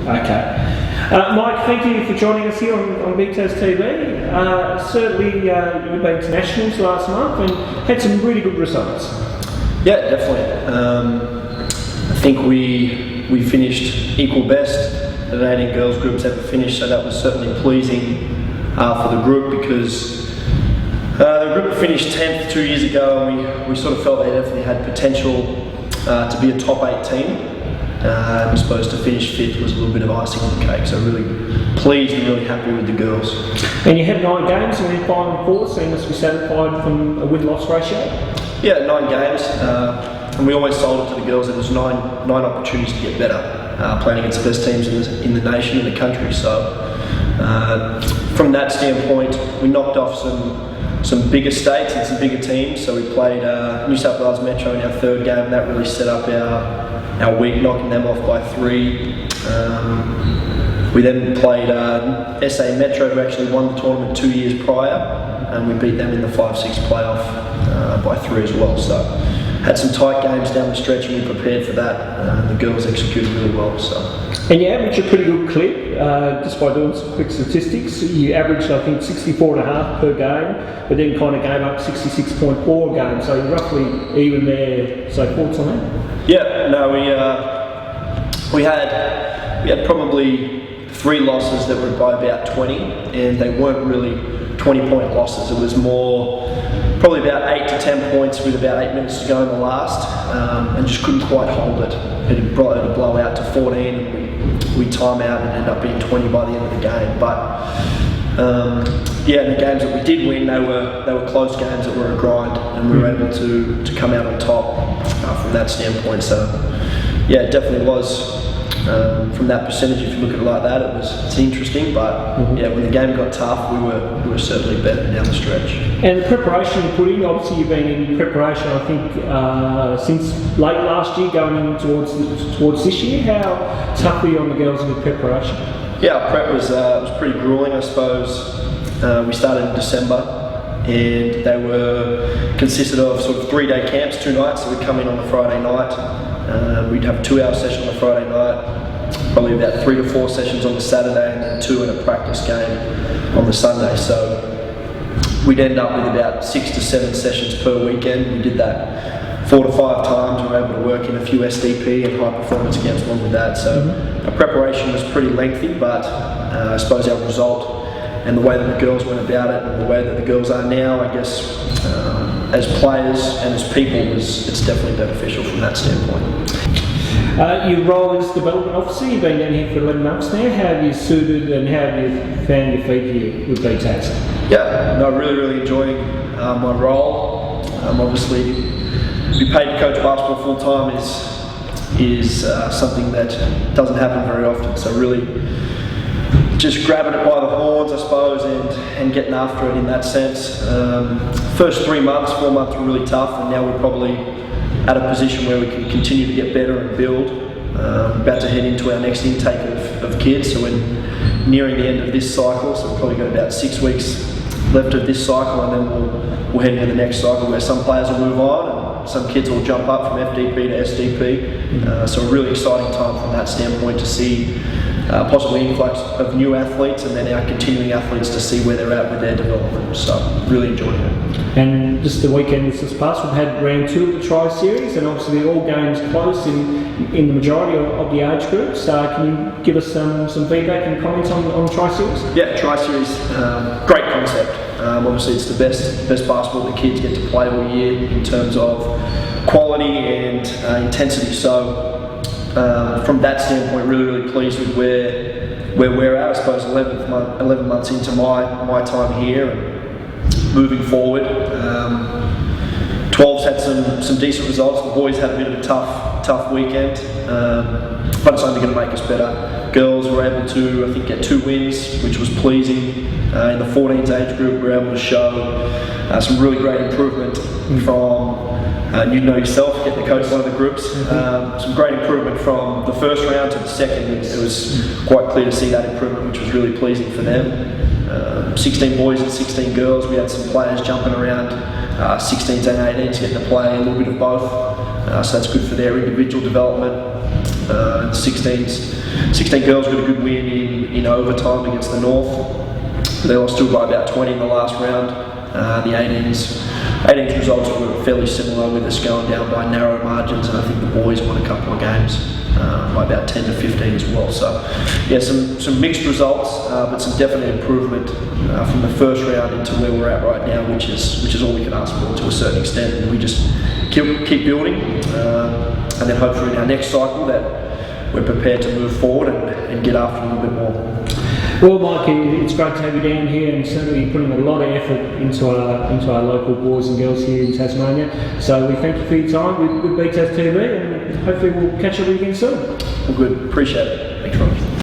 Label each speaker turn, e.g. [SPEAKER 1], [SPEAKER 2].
[SPEAKER 1] Okay. Mike, thank you for joining us here on BTAS TV. Certainly, you were to internationals last month and had some really good results.
[SPEAKER 2] Yeah, definitely. I think we finished equal best that 18 girls groups ever finished, so that was certainly pleasing for the group, because the group finished 10th 2 years ago, and we sort of felt they definitely had potential to be a top 8 team. I suppose to finish 5th was a little bit of icing on the cake, so really pleased and really happy with the girls.
[SPEAKER 1] And you had 9 games and then 5 and 4, so you must be satisfied from a win-loss ratio?
[SPEAKER 2] Yeah, 9 games, and we always sold it to the girls. There was nine opportunities to get better, playing against the best teams in the nation and the country. So from that standpoint, we knocked off some bigger states and some bigger teams. So we played New South Wales Metro in our 3rd game, and that really set up our week, knocking them off by 3. We then played SA Metro, who actually won the tournament 2 years prior, and we beat them in the 5-6 playoff by 3 as well. So had some tight games down the stretch, and we prepared for that. The girls executed really well. So.
[SPEAKER 1] And you averaged a pretty good clip, just by doing some quick statistics. You averaged, I think, 64.5 per game, but then kind of gave up 66.4 a game, so you're roughly even there. So thoughts on that?
[SPEAKER 2] Yeah, no, we had probably 3 losses that were by about 20, and they weren't really 20-point losses. It was more probably about 8 to 10 points with about 8 minutes to go in the last, and just couldn't quite hold it. It had blow out to 14, and we time out and ended up being 20 by the end of the game. But yeah, in the games that we did win, they were close games that were a grind, and we were able to come out on top from that standpoint. So yeah, it definitely was. From that percentage, if you look at it like that, it's interesting. But yeah, when the game got tough, we were certainly better down the stretch.
[SPEAKER 1] And the preparation you put in, obviously you've been in preparation, I think, since late last year, going in towards this year. How tough were you on the girls in the preparation?
[SPEAKER 2] Yeah, prep was pretty grueling, I suppose. We started in December, and they consisted of sort of 3-day camps, 2 nights. So we'd come in on a Friday night. We'd have a 2-hour session on a Friday night, probably about 3 to 4 sessions on the Saturday, and then 2 in a practice game on the Sunday. So we'd end up with about 6 to 7 sessions per weekend. We did that 4 to 5 times. We were able to work in a few SDP and high performance camps along with that. So our preparation was pretty lengthy, but I suppose our result and the way that the girls went about it and the way that the girls are now, I guess, as players and as people, it's definitely beneficial from that standpoint.
[SPEAKER 1] Your role as development officer, you've been down here for 11 months now. How have you suited and how have you found your feet here with BTAS?
[SPEAKER 2] Yeah, no, really enjoying my role. Obviously, to be paid to coach basketball full time is something that doesn't happen very often. So really just grabbing it by the horns, I suppose, and getting after it in that sense. First 4 months were really tough, and now we're probably at a position where we can continue to get better and build. About to head into our next intake of kids, so we're nearing the end of this cycle, so we've probably got about 6 weeks left of this cycle, and then we'll head into the next cycle where some players will move on and some kids will jump up from FDP to SDP. So a really exciting time from that standpoint to see possibly influx of new athletes, and then our continuing athletes to see where they're at with their development. So really enjoying it.
[SPEAKER 1] And just the weekend that's just passed, we've had round 2 of the Tri Series, and obviously all games close in the majority of the age groups. Can you give us some feedback and comments on the Tri Series?
[SPEAKER 2] Yeah, Tri Series, great concept. Obviously it's the best basketball that kids get to play all year in terms of quality and intensity. So from that standpoint, really pleased with where we're at. I suppose 11 months into my time here and moving forward. 12's had some decent results. The boys had a bit of a tough weekend, but it's only going to make us better. Girls were able to, I think, get 2 wins, which was pleasing. In the 14s age group, we were able to show some really great improvement from. You know yourself, getting to coach one of the groups. Some great improvement from the first round to the second. It was quite clear to see that improvement, which was really pleasing for them. 16 boys and 16 girls. We had some players jumping around, 16s and 18s getting to play a little bit of both. So that's good for their individual development. The 16s 16 Girls got a good win in overtime against the North. They lost to by about 20 in the last round. The 18's results were fairly similar, with us going down by narrow margins, and I think the boys won a couple of games by about 10 to 15 as well. So yeah, some mixed results, but some definite improvement from the first round into where we're at right now, which is all we can ask for to a certain extent, and we just keep building, and then hopefully in our next cycle that we're prepared to move forward and get after a little bit more.
[SPEAKER 1] Well, Mike, it's great to have you down here, and certainly putting a lot of effort into our local boys and girls here in Tasmania. So we thank you for your time with BTAS TV, and hopefully we'll catch up with you again soon.
[SPEAKER 2] Well, good. Appreciate it.